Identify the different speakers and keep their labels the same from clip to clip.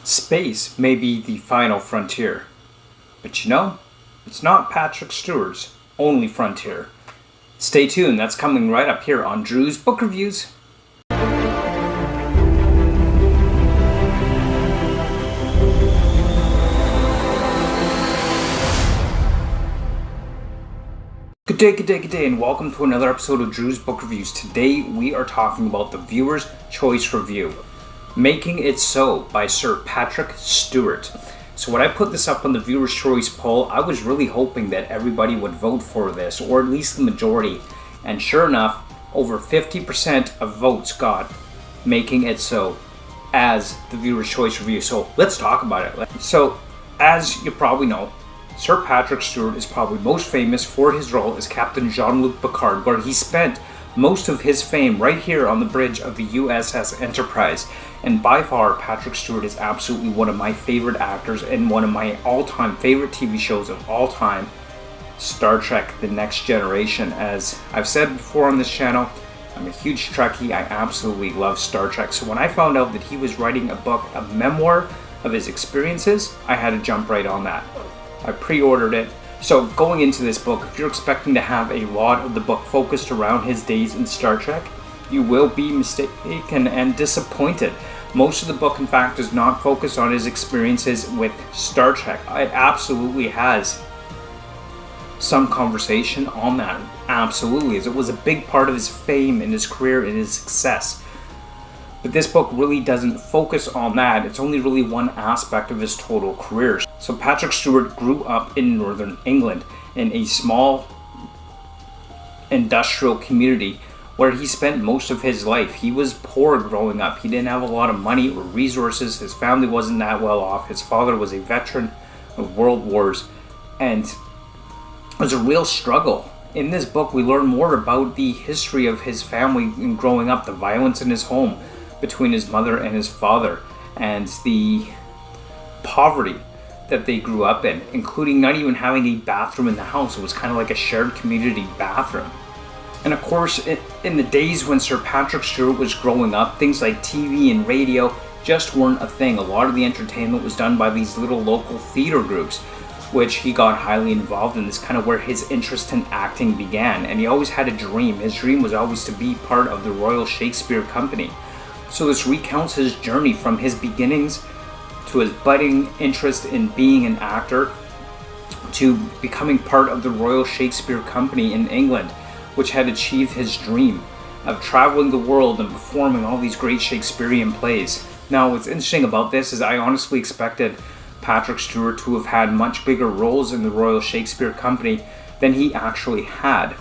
Speaker 1: Space may be the final frontier, but it's not Patrick Stewart's only frontier. Stay tuned, that's coming right up here on Drew's Book Reviews. Good day, and welcome to another episode of Drew's Book Reviews. Today we are talking about the Viewer's Choice Review, Making It So by Sir Patrick Stewart. So when I put this up on the Viewer's Choice poll, I was really hoping that everybody would vote for this, or at least the majority. And sure enough, over 50% of votes got Making It So as the Viewer's Choice Review. So let's talk about it. So as you probably know, Sir Patrick Stewart is probably most famous for his role as Captain Jean-Luc Picard, where he spent most of his fame right here on the bridge of the USS Enterprise. And by far, Patrick Stewart is absolutely one of my favorite actors and one of my all-time favorite TV shows of all time, Star Trek: The Next Generation. As I've said before on this channel, I'm a huge Trekkie. I absolutely love Star Trek. So when I found out that he was writing a book, a memoir of his experiences, I had to jump right on that. I pre-ordered it. So going into this book, if you're expecting to have a lot of the book focused around his days in Star Trek, you will be mistaken and disappointed. Most of the book, in fact, does not focus on his experiences with Star Trek. It absolutely has some conversation on that. Absolutely, as it was a big part of his fame and his career and his success. But this book really doesn't focus on that. It's only really one aspect of his total career. So Patrick Stewart grew up in northern England in a small industrial community where he spent most of his life. He was poor growing up. He didn't have a lot of money or resources. His family wasn't that well off. His father was a veteran of World Wars, and it was a real struggle. In this book, we learn more about the history of his family in growing up, the violence in his home between his mother and his father, and the poverty that they grew up in, including not even having a bathroom in the house. It was kind of like a shared community bathroom. And of course, in the days when Sir Patrick Stewart was growing up, things like TV and radio just weren't a thing. A lot of the entertainment was done by these little local theater groups, which he got highly involved in. This is kind of where his interest in acting began. And he always had a dream. His dream was always to be part of the Royal Shakespeare Company. So this recounts his journey from his beginnings to his budding interest in being an actor to becoming part of the Royal Shakespeare Company in England, which had achieved his dream of traveling the world and performing all these great Shakespearean plays. Now, what's interesting about this is I honestly expected Patrick Stewart to have had much bigger roles in the Royal Shakespeare Company than he actually had,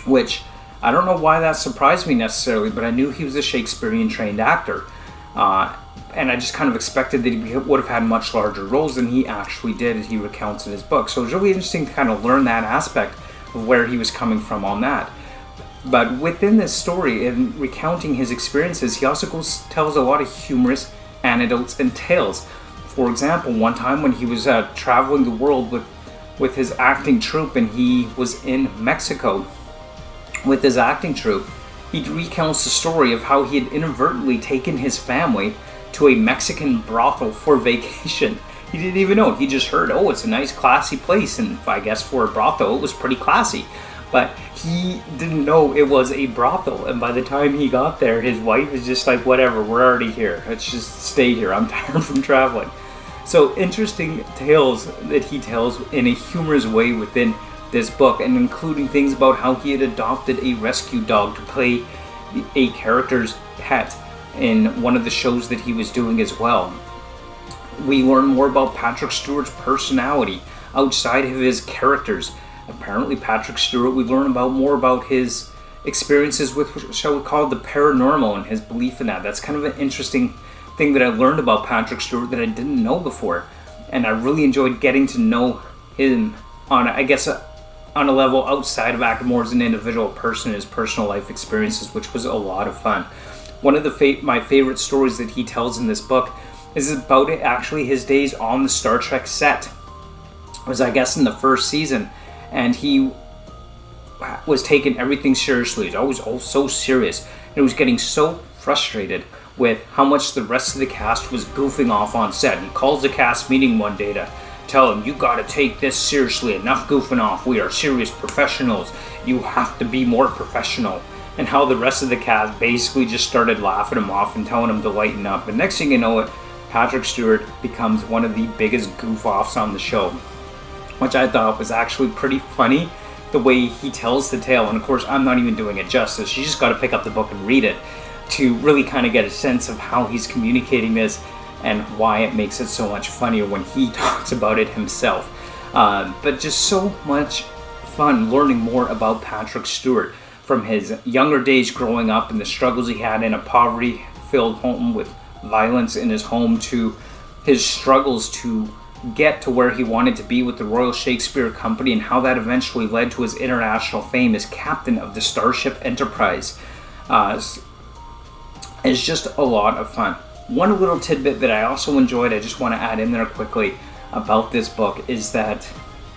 Speaker 1: which I don't know why that surprised me necessarily, but I knew he was a Shakespearean trained actor. And I just kind of expected that he would have had much larger roles than he actually did, as he recounts in his book. So it was really interesting to kind of learn that aspect of where he was coming from on that. But within this story, in recounting his experiences, he also tells a lot of humorous anecdotes and tales. For example, one time when he was traveling the world with his acting troupe, and he was in Mexico with his acting troupe, he recounts the story of how he had inadvertently taken his family to a Mexican brothel for vacation. He didn't even know. He just heard, oh, it's a nice classy place, and I guess for a brothel it was pretty classy. But he didn't know it was a brothel, and by the time he got there, his wife is just like, whatever, we're already here. Let's just stay here. I'm tired from traveling. So interesting tales that he tells in a humorous way within this book, and including things about how he had adopted a rescue dog to play a character's pet in one of the shows that he was doing as well. We learn more about Patrick Stewart's personality outside of his characters. Apparently Patrick Stewart, we learn more about his experiences with, shall we call it, the paranormal, and his belief in that. That's kind of an interesting thing that I learned about Patrick Stewart that I didn't know before. And I really enjoyed getting to know him on, on a level outside of acting, more as an individual person, his personal life experiences, which was a lot of fun. One of my favorite stories that he tells in this book is about actually his days on the Star Trek set. It was, I guess, in the first season, and he was taking everything seriously. He was always so serious, and he was getting so frustrated with how much the rest of the cast was goofing off on set. He calls the cast meeting one day to tell them, you gotta take this seriously, enough goofing off, we are serious professionals, you have to be more professional. And how the rest of the cast basically just started laughing him off and telling him to lighten up. And next thing you know it, Patrick Stewart becomes one of the biggest goof-offs on the show, which I thought was actually pretty funny, the way he tells the tale. And of course, I'm not even doing it justice. You just got to pick up the book and read it to really kind of get a sense of how he's communicating this and why it makes it so much funnier when he talks about it himself. But just so much fun learning more about Patrick Stewart, from his younger days growing up and the struggles he had in a poverty-filled home with violence in his home, to his struggles to get to where he wanted to be with the Royal Shakespeare Company, and how that eventually led to his international fame as captain of the Starship Enterprise. It's just a lot of fun. One little tidbit that I also enjoyed, I just want to add in there quickly about this book, is that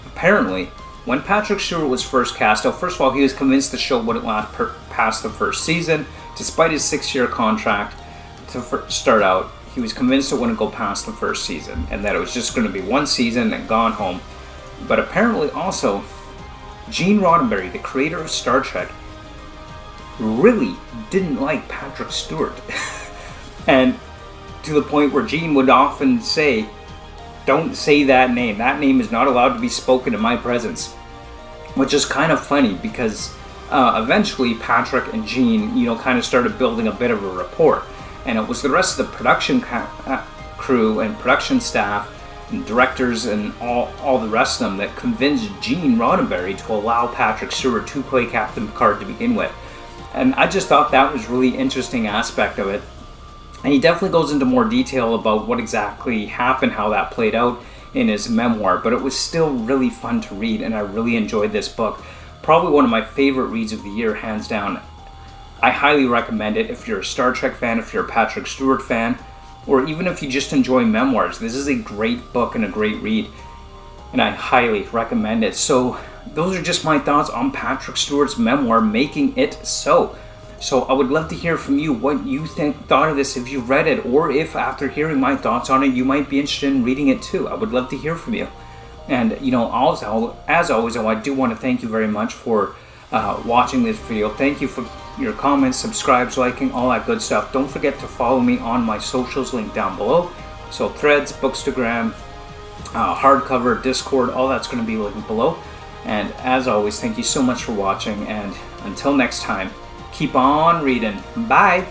Speaker 1: apparently when Patrick Stewart was first cast out, first of all, he was convinced the show wouldn't last past the first season, despite his 6-year contract to start out. He was convinced it wouldn't go past the first season, and that it was just going to be one season and gone home. But apparently also, Gene Roddenberry, the creator of Star Trek, really didn't like Patrick Stewart. And to the point where Gene would often say, don't say that name. That name is not allowed to be spoken in my presence. Which is kind of funny, because eventually Patrick and Gene, kind of started building a bit of a rapport. And it was the rest of the production crew and production staff and directors and all the rest of them that convinced Gene Roddenberry to allow Patrick Stewart to play Captain Picard to begin with. And I just thought that was a really interesting aspect of it. And he definitely goes into more detail about what exactly happened, how that played out in his memoir. But it was still really fun to read, and I really enjoyed this book. Probably one of my favorite reads of the year, hands down. I highly recommend it if you're a Star Trek fan, if you're a Patrick Stewart fan, or even if you just enjoy memoirs. This is a great book and a great read, and I highly recommend it. So those are just my thoughts on Patrick Stewart's memoir, Making It So. So I would love to hear from you what you thought of this, if you've read it, or if after hearing my thoughts on it, you might be interested in reading it too. I would love to hear from you. And, also, as always, I do want to thank you very much for watching this video. Thank you for your comments, subscribes, liking, all that good stuff. Don't forget to follow me on my socials linked down below. So Threads, Bookstagram, hardcover, Discord, all that's going to be linked below. And as always, thank you so much for watching, and until next time, keep on reading. Bye!